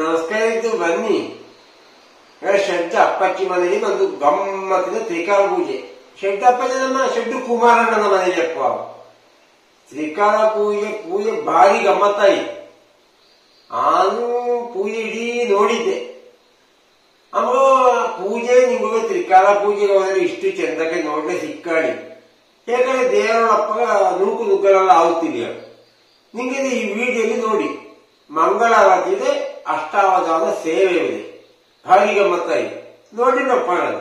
ನಮಸ್ಕಾರ ಇದ್ದು ಬನ್ನಿ. ಶೆಡ್ಡ ಅಪ್ಪಚ್ಚಿ ಮನೆಯಲ್ಲಿ ಒಂದು ಗಮ್ಮತ್ತಿನ ತ್ರಿಕಾಲ ಪೂಜೆ. ಶೆಡ್ಡ ಅಪ್ಪಚ್ಚಿ ನಮ್ಮ ಶೆಡ್ಡು ಕುಮಾರಣ್ಣನ ಮನೆಯಲ್ಲಿ ಅಪ್ಪ. ತ್ರಿಕಾಲ ಪೂಜೆ ಭಾರಿ ಗಮ್ಮತ್ತಾಯಿ. ನಾನು ಪೂಜೆ ಇಡೀ ನೋಡಿದ್ದೆ. ಅಮ್ಮ ಪೂಜೆ ನಿಮಗೆ ತ್ರಿಕಾಲ ಪೂಜೆಗೆ ಹೋದರೆ ಇಷ್ಟು ಚಂದಕ್ಕೆ ನೋಡ್ಲೆ ಸಿಕ್ಕಾಡಿ. ಯಾಕಂದ್ರೆ ದೇವರಪ್ಪ ನೂಕು ನುಗ್ಗಲೆಲ್ಲ ಆಗುತ್ತಿಲ್ಲ. ನಿಮಗೆ ಈ ವಿಡಿಯೋಲಿ ನೋಡಿ, ಮಂಗಳಾರತಿ ಇದೆ, ಅಷ್ಟಾವಧಾನ ಸೇವೆ ಇದೆ, ಭಾರಿ ಗಮ್ಮತ್ತಾಯಿ ನೋಡಿ ನಪ್ಪ. ನಾನು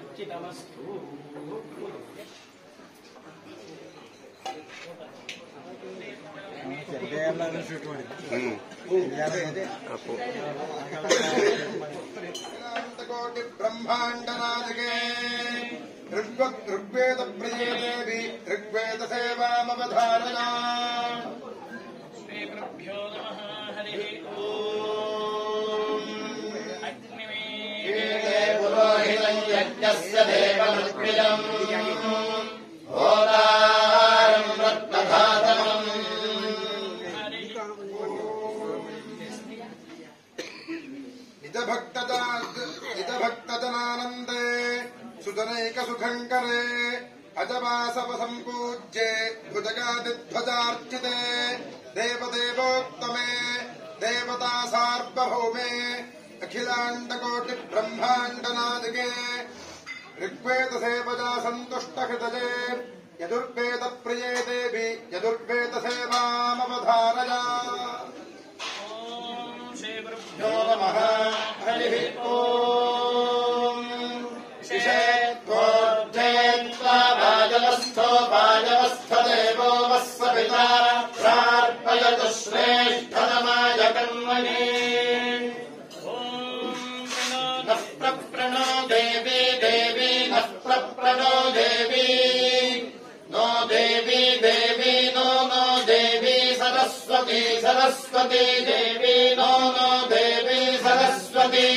अर्चितमस्तु कोटि ब्रह्मांड नादिके ऋग्वेद प्रियेदेवी ऋग्वेद सेवामवधारणा श्रीगुरुभ्यो नमः हरिः ओम् अग्निवेदे पुरोहितं यज्ञस्य देवमर्पितम् होतारं रत्नधातमम् हितभक्तजनानन्दे सुतनैकसुखङ्करे अजवासवसम्पूज्ये भुजगादिध्वजार्चिते देवदेवोत्तमे देवता सार्वभौमे अखिलाण्डकोटिब्रह्माण्डनादिके ऋग्वेदसेवजा सन्तुष्टहृदये यजुर्वेदप्रिये देवी यजुर्वेदसेवामवधारया श्रीगुरुभ्यो नमः हरिः ओम् शिषेत्वोर्जयन्त्वा भाजवस्थो देवो वः पिता प्रार्पयतु श्रेष्ठतमाय कर्मणे नः प्रप्रणो देवी देवी नः प्रप्रणो देवी नो देवी देवी नो नो देवी सरस्वती सरस्वती देवी नो नो देवी सरस्वती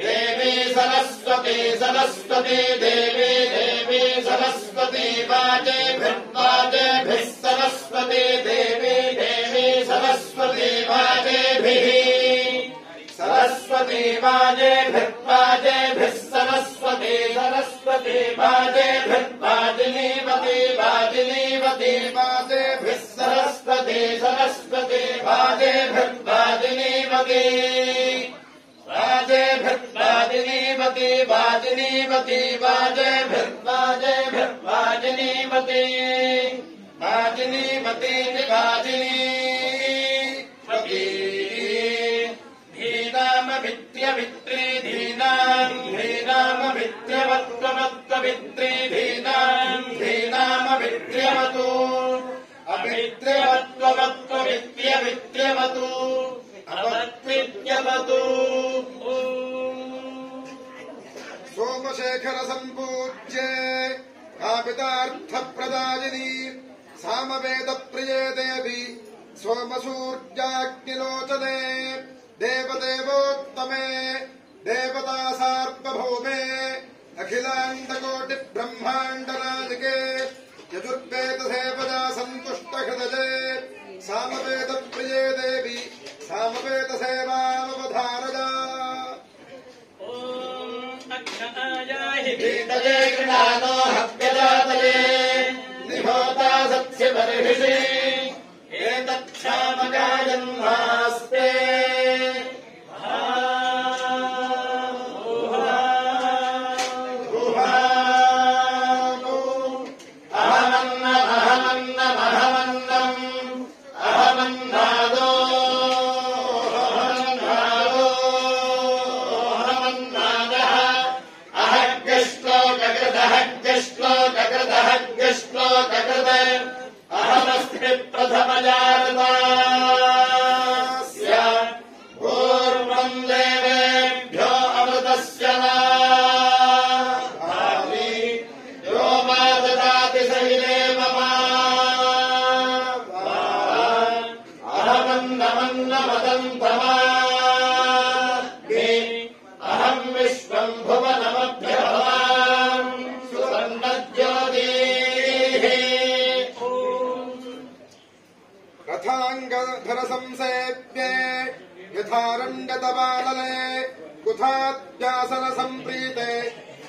देवी सरस्वती सरस्वती देवी देवी सरस्वती वाजेभिर्वाजेभिः सरस्वती देवी देवी सरस्वती वाजेभिः सरस्वती वाजेभिर्वाजेभिः सरस्वती सरस्वती वाजेभिर्वाजिनीवती वाजिनीवती वाजेभिः सरस्वती सरस्वती वाजेभिर्वाजिनीवती वाजेभिर्वाजिनीवती वाजिनीवती वाजेभिर्वाजेभिर्वाजिनीवती वाजिनीवती वाजिनीवती धीनामभित्र्यभित्री धीनाम् धीनामभित्र्यवत्ववत्वभित्री धीनाम् धीनामभित्र्यवतु अभित्र्यवत्ववत्वभित्र्यभित्र्यवतु अवत्वित्यवतु सोमशेखर सम्पूज्ये कामितार्थप्रदायिनी सामवेद प्रिये देवी सोमसूर्याग्निलोचने देवदेवोत्तमे देवता सार्वभौमे अखिलाण्डकोटि ब्रह्माण्डनादिके यजुर्वेद सेवजा सन्तुष्टहृदये सामवेद प्रिये देवी सामवेद सेवामवधारया भीतये गृणानो हव्यजातये निहोता सत्स्यबर्हिषि एतच्छामगायन्मास्ते अहमस्मि प्रथमजातस्य पूर्वं देवेभ्यो अमृतस्य नाभि यो मा ददाति सैले मम अहमन्नमन्नमदन्तमाभि अहं विश्वं भुवनमभ्यभवान् सुवर्णज्योतिः रथाङ्गधर संसेव्ये यथारण्यतपालने कुथाध्यासन सम्प्रीते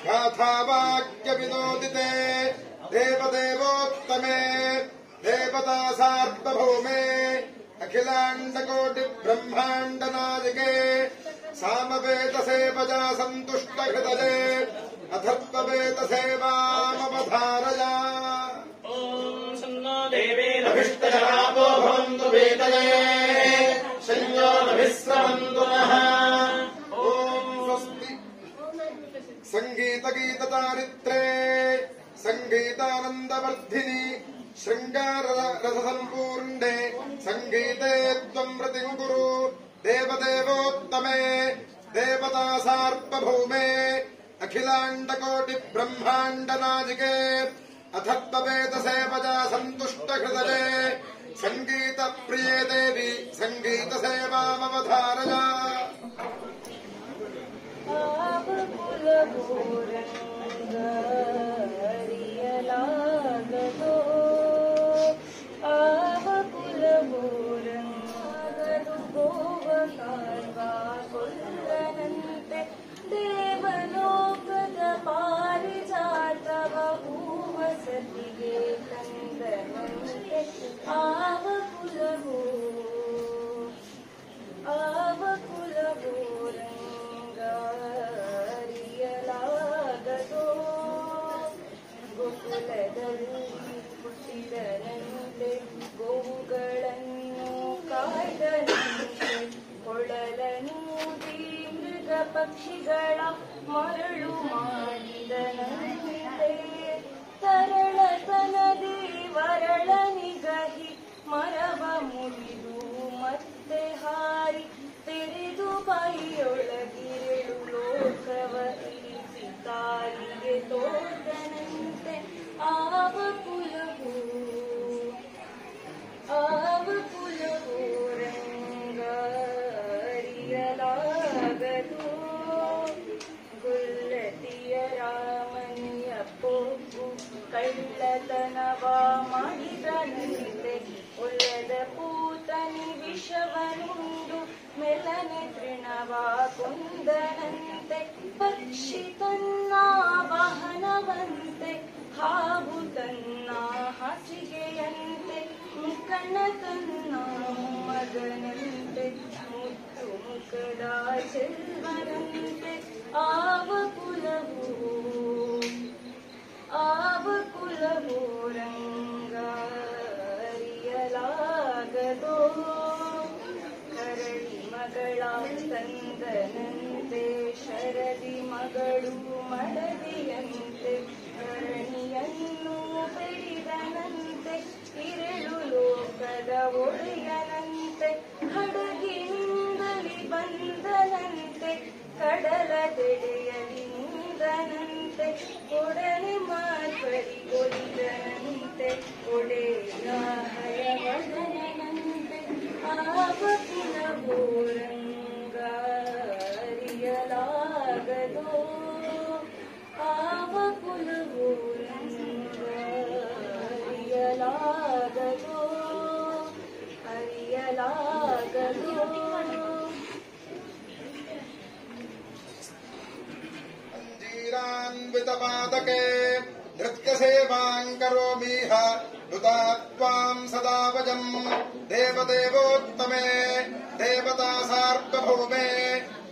गाथावाक्यविनोदिते देवदेवोत्तमे देवता सार्वभौमे अखिलाण्डकोटि ब्रह्माण्डनादिके सामवेद सेवजा सन्तुष्टहृदये अथर्ववेद सेवामवधारया देवीरभिष्टजनापो भवन्तु वेदये संयोगभिस्रवन्तु नः ॐ स्वस्ति ಸಂಗೀತ ಗೀತ ಚಾರಿತ್ರೆ ಸಂಗೀತಾನಂದವರ್ಧಿನಿ ಶೃಂಗಾರ ರಸ ಸಂಪೂರ್ಣೆ ಸಂಗೀತೆ ತ್ವಂ ಪ್ರತಿಗುರು ದೇವದೇವೋತ್ತಮೆ ದೇವತಾ ಸಾರ್ವಭೌಮೆ ಅಖಿಲಾಂಡಕೋಟಿ ಬ್ರಹ್ಮಾಂಡ ನಾಜಿಕೆ ಅಥತ್ವೇದ ಸೇವಜಾ ಸಂತುಷ್ಟ ಹೃದಯೇ ಸಂಗೀತ ಪ್ರಿಯೇ ದೇವಿ ಸಂಗೀತ ಸೇವಾಮವಧಾರಯ ಆವಕುಲಬೋರಂಗರಿಯಲಾಗದೋ ಆವಕುಲಬೋರಂಗದು ಗೋವಕಾರ್ವಾ ಕೊಲ್ಲನಂತೆ ದೇವಲೋಕದ ಪಾರಿಜಾತವ ಹೂವಸತಿಗೆ ತಂದನಂತೆ ಆವಕುಲಬೋರಂಗರಿಯಲಾಗದೋ ಗೋಕುಲದಲ್ಲಿ ಹುಟ್ಟಿದನಂತೆ ಗೋವುಗಳನ್ನು ಕಾಯ್ದನಂತೆ ಕೊಳಲನೂದಿ ಮೃಗ ಪಕ್ಷಿಗಳ ಮರಳು ಮಾಡಿದನಂತೆ ತರಳತನದಿ ವರಳ ನಿಗಹಿ ಮರವ ಮುರಿದು ಮತ್ತೆ ಹಾರಿ ತೆರೆದು ಬಾಯಿಯೊಳಗಿರಳು ಲೋಕವ ಇರಿಸಿ ತಾಯಿಗೆ ತೋರ್ದನಂತೆ ಆವಕುಲಬೋರಂಗರಿಯಲಾಗದು ಗುಲ್ಲತಿಯ ರಾಮನಿಯ ಪೋಗು ಕಳ್ಳತನವ ಮಾಡಿದನಂತೆ ಒಲ್ಲದ ಪೂತನಿ ವಿಷವನುಂಡು ಮೆಲನೆ ತೃಣವ ಕೊಂದನಂತೆ ಪಕ್ಷಿ ತನ್ನ ವಾಹನವಂತೆ ಹಾವು ತನ್ನ ಹಾಸಿಗೆಯಂತೆ ಮುಖಂಡ ತನ್ನ ಮಗನಂತೆ ಮುತ್ತು ಮುಖದ ಚೆಲ್ವನಂತೆ ಆವಕುಲಬೋರಂಗರಿಯಲಾಗದೋ ಕರಡಿ ಮಗಳ ತಂದನಂತೆ ಶರದಿ ಮಗಳು ಮಡದಿಯಂತೆ ಕರಣಿಯನ್ನು ಬೆಳೆದನಂತೆ ಇರಳು ಲೋಕದ ಒಡೆಯನಂತೆ ಹಡಗಿನಿಂದಲಿ ಬಂದನಂತೆ ಕಡಲ ತೆಡೆಯಲಿ ನಿಂದನಂತೆ ಒಡನೆ ಮಾರ್ಪಡಿಗೊಳಿದನಂತೆ ಒಡೆಯ ಹಯವದನಂತೆ ಆವಕುಲಬೋರಂಗರಿಯಲಾಗದೋ ಆವಕುಲಬೋರಂಗರಿಯಲಾಗದೋ ಅರಿಯಲಾಗದೋ ಅಂಜೀರಾನ್ವಿತಪಾದಕೆ ನೃತ್ಯ ಸೇವಾಂ ಕರೋಮಿಹ ನುತಾ ತ್ವಾಂ ಸದಾ ಭಜಂ ದೇವದೇವೋತ್ತಮೆ ದೇವತಾ ಸಾರ್ವಭೌಮೆ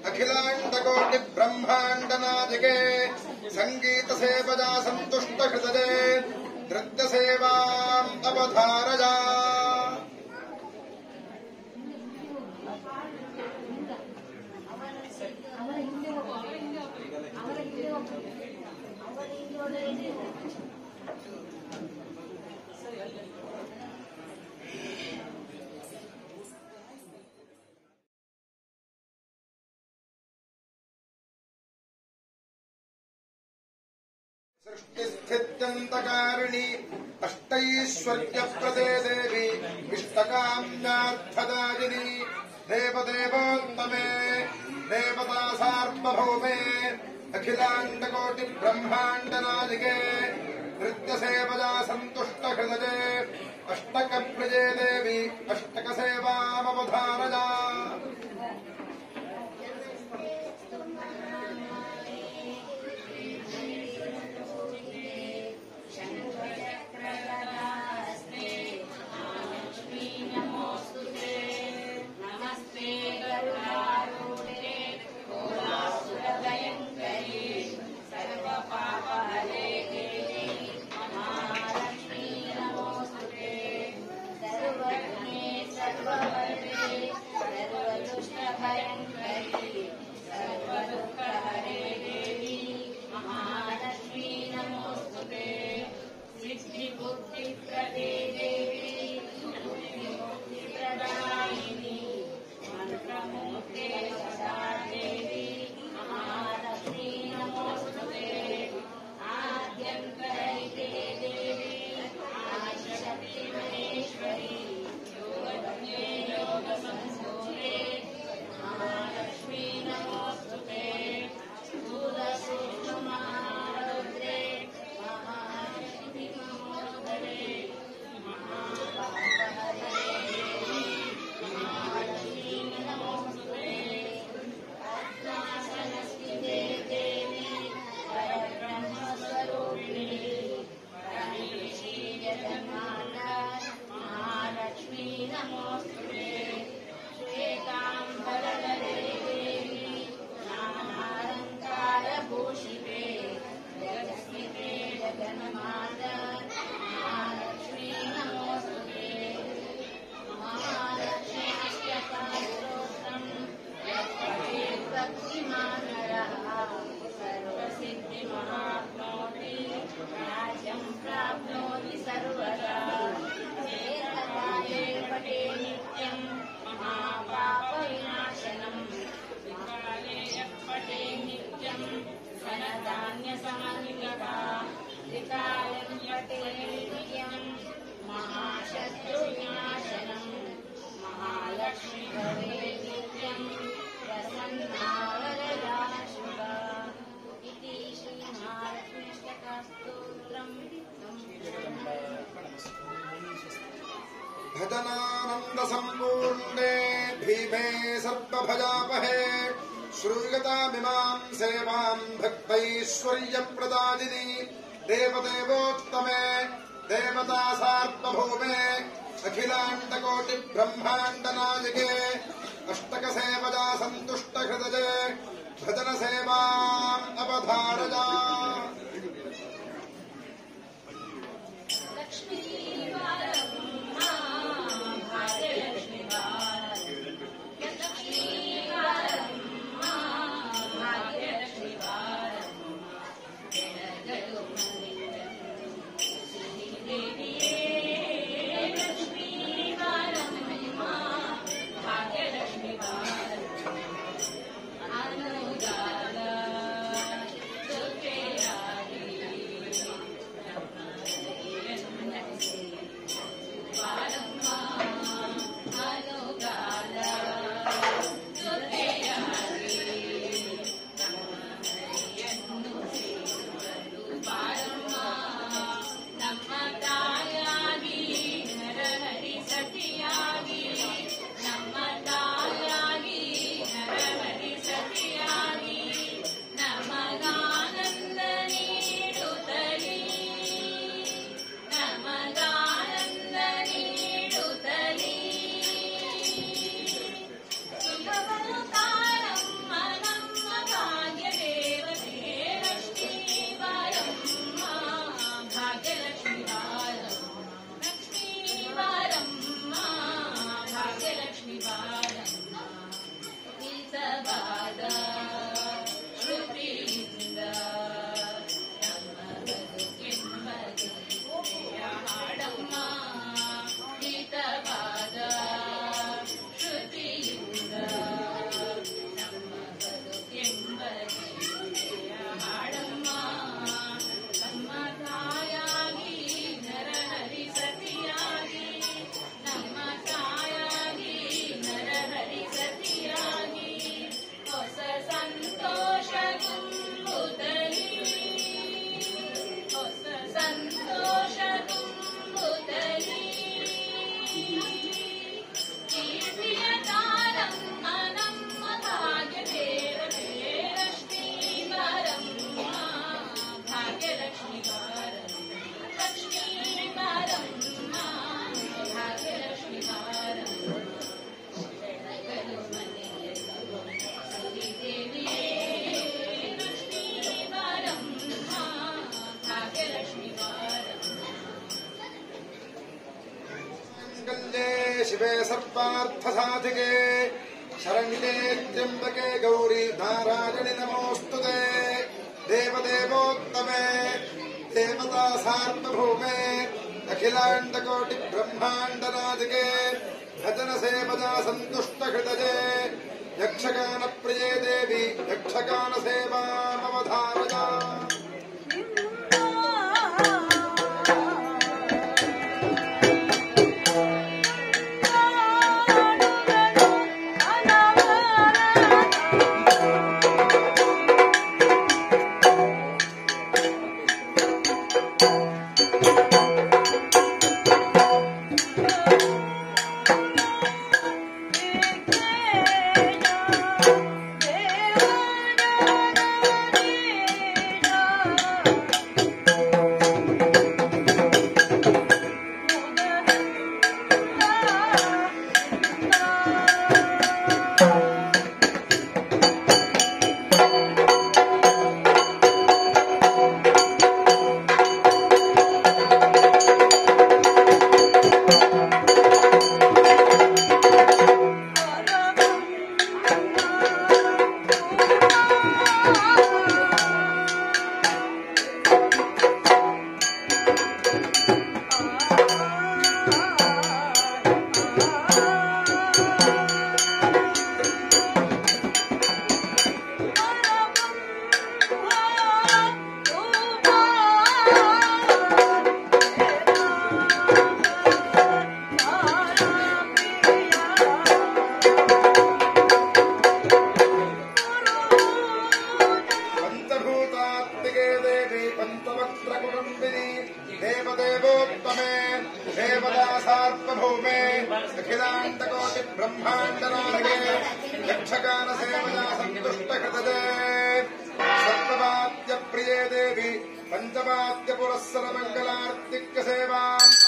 ಅಖಿಲಾಂಡಕೋಟಿ ಬ್ರಹ್ಮಾಂಡ ನಾಜಿಕೆ ಸಂಗೀತ ಸೇವಜಾ ಸಂತುಷ್ಟ ಹೃದಯೇ ನೃತ್ಯ ಸೇವಾಂ ಅವಧಾರಯ सृष्टिस्थित्यन्तकारिणि अष्टैश्वर्यप्रदे देवी इष्टकाम्यार्थदायिनि देवदेवोत्तमे देवता सार्वभौमे अखिलाण्डकोटि ब्रह्माण्डनायिके नृत्यसेवया सन्तुष्टहृदये अष्टकप्रिये देवी अष्टकसेवामवधारया सर्ववल्ले सर्ववल्ले भजनानंद संपूर्णे भीमे सर्वभजापहे श्रूयतामिमां सेवां भक्तैश्वर्यप्रदादिनी देवदेवोत्तमे देवता सार्वभौमे अखिलाण्डकोटि ब्रह्माण्डनायके अष्टकसेवजा सन्तुष्टहृदये भजन सेवाम् अवधारया शिवे सर्वार्थसाधिके शरण्ये त्र्यम्बके गौरी नारायणि नमोऽस्तुते देवदेवोत्तमे देवता सार्वभौमे अखिलाण्डकोटि ब्रह्माण्डनादिके भजन सेवजा सन्तुष्टहृदये यक्षगानप्रिये देवी यक्षगानसेवामवधारया देवता सार्वभौमे अखिलाण्डकोटि ब्रह्माण्डनायके यक्षगानसेवया सन्तुष्टकृतजे सप्तवाद्यप्रिये देवी पञ्चवाद्यपुरस्सरमङ्गलार्तिक्यसेवाम्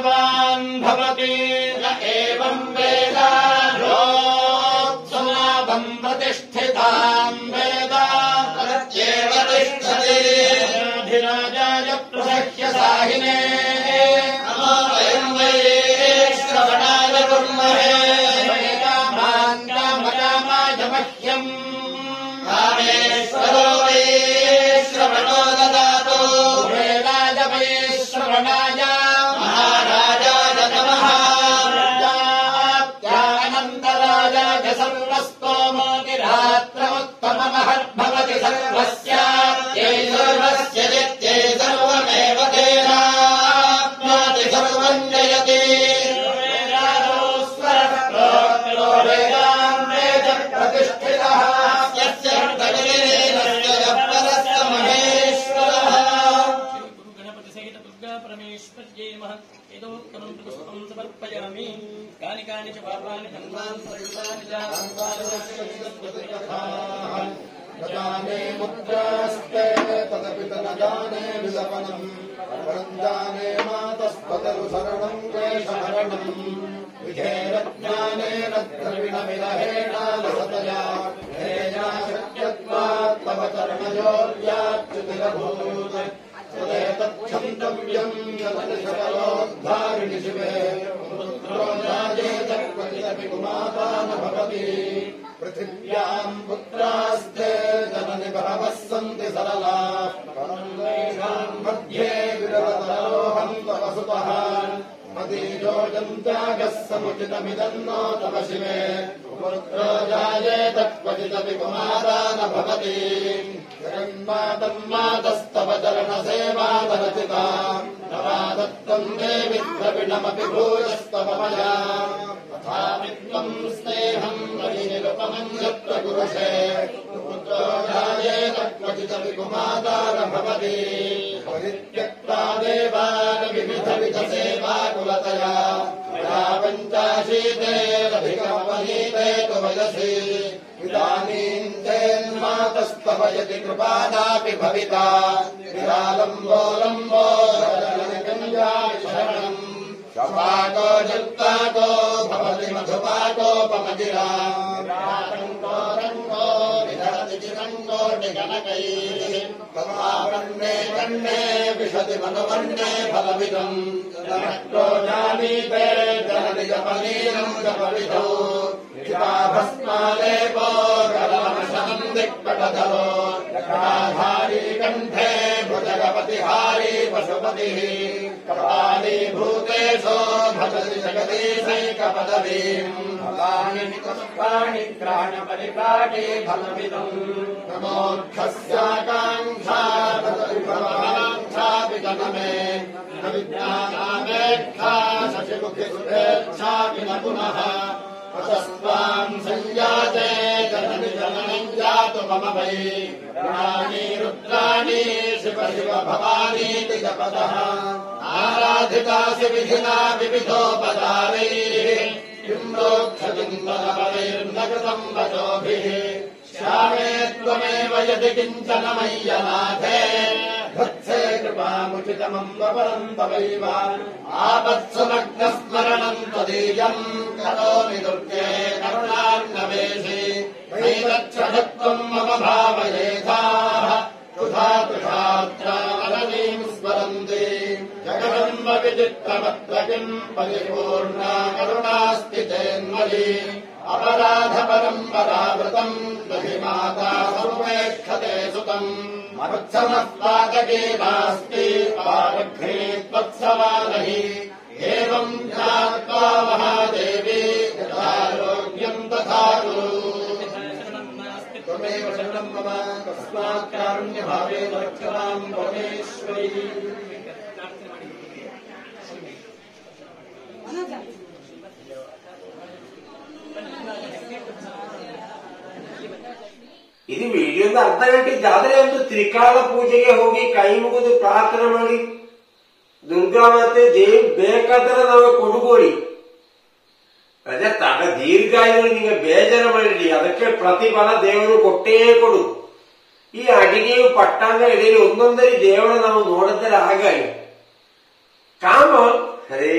गुणवान् भवति य एवम् वेद योत्सुनाभम् प्रतिष्ठिताम् वेद तदेव तिष्ठति अधिराजाय प्रसह्य साहिने नमो वयम् वै श्रवणाय कुर्महे कामकामाय मह्यम् कामेश्वरो वै श्रवणो ददातु वेदाय वै श्रवणाय महाराजाय नमः अनन्तराजाय सर्वस्तोमोतिरात्रमुत्तममहद्भवति सर्वस्यै सर्वस्य सर्वमेव तेनाप्नोति सर्वम् जयति प्रतिष्ठितः यस्य परस्य महेश्वरः गणपति सहित दुर्गा परमेश्वर्यै यदोत्तमम् पुष्पम् समर्पयामि कानि कानि च पापानि जन्मानि सर्वाणि जाने मुद्रास्ते तदपि तनजाने विलपनम् परम् जाने मातस्पतरु शरणम् क्लेशहरणम् विधेरज्ञानेन द्रविणविरहेण लसतया हेया शक्यत्वात् तव चरणयोर्याच्युतिरभूत् तदेतच्छन्तव्यम् यदनिशकलोद्धारिणि शिवे पुत्रो जायेत क्वचिदपि कुमाता न भवति पृथिव्याम् पुत्रास्ते जननि बहवः सन्ति सरलाः परम् तेषाम् मध्ये विरलतरोऽहम् तव सुतः मदीयोऽयम् त्यागः समुचितमिदम् नो तव शिवे पुत्रो जायेत क्वचिदपि कुमाता न भवति जगन्मातम् मातस्तव चरणसेवादरचिता तवादत्तम् देवि द्रविणमपि भूयस्तव मया तथापि त्वम् स्नेहम् निरुपमम् यत्र कुरुषे पुत्रो जायेत क्वचिदपि कुमाता न भवति परित्यक्ता देवानविविधविधसेवाकुलतया मया पञ्चाशीतेरधिकमवनीते तु वयसि इदानीम् चेन्मातस्तव यदि कृपादापि भविता विरालम्बो शरणम् शपाको जुक्ताको भवति मधुपाकोपमजिरा रङ्गो रङ्गो विधरति चिरङ्गोटिगणकैः तवावन्ने कन्ने विशति मनुवन्ने फलविदम् जनक्रो जानीते जननिजपनीरम् जपविधौ भस्मालेपो गलमशनम् दिक्पटधरो जटाधारी कण्ठे भुजगपतिहारी पशुपतिः कपाली भूतेशो भजति जगदीशैकपदवीम् फलानि पुष्पाणि ग्राणपरिपाटी फलविदम् नमोऽर्थस्याकाङ्क्षा विफलकाङ्क्षापि जनमे न विज्ञानामेक्षा शशिमुखि सुरेच्छापि न पुनः तस्त्वाम् संयाते जननि जननम् जातु मम वै प्राणी रुद्राणि शिव शिव भवानीति जपतः आराधितासि विधिना विविधोपचारैः किम् रोक्षतिम् बलवैर्न कृतम् वचोभिः श्यामे त्वमेव यदि किञ्चन मय्यनाथे भत्से कृपामुचितमम् वपरम् तवैव आपत्सुमग्नस्मरणम् त्वदीयम् करोमि दुर्गे करुणान्नवेशि नैतच्छत्वम् मम भावयेथाः तुधा तुषात्रामलनीम् स्मरन्ति जगदम्ब विचित्रमत्र किम् परिपूर्णा करुणास्ति चेन्मयि अपराधपरम्परावृतम् दहि माता समुपेक्षते सुतम् मरुत्समः पातके नास्ति पारघ्ने त्वत्सवानहि एवम् ज्ञात्वा महादेवी यथारोग्यम् तथा कुरु त्वमेव शरणम् मम तस्मात् कारुण्यभावेन रक्षताम् परमेश्वरी ಇದು ವಿಡಿಯೋದ ಅರ್ಧ ಗಂಟೆ ಜಾತ್ರೆ ಅಂತೂ ತ್ರಿಕಾಲ ಪೂಜೆಗೆ ಹೋಗಿ ಕೈ ಮುಗಿದು ಪ್ರಾರ್ಥನೆ ಮಾಡಿ ದುರ್ಗಾ ಮಾತೆ ದೇವ್ ಬೇಕಾದ್ರೆ ನಾವು ಕೊಡುಗೋಡಿ ಅದೇ ತಗ ದೀರ್ಘಾಯು ನಿಮಗೆ ಬೇಜಾರು ಮಾಡಿಡಿ ಅದಕ್ಕೆ ಪ್ರತಿಫಲ ದೇವರು ಕೊಟ್ಟೇ ಕೊಡು. ಈ ಅಡಿಗೆಯು ಪಟ್ಟಾಂಗ ಇಡೀ ಒಂದೊಂದರಿ ದೇವರ ನಾವು ನೋಡಿದರೆ ಹಾಗಾಗಿ ಕಾಮ ಹರೇ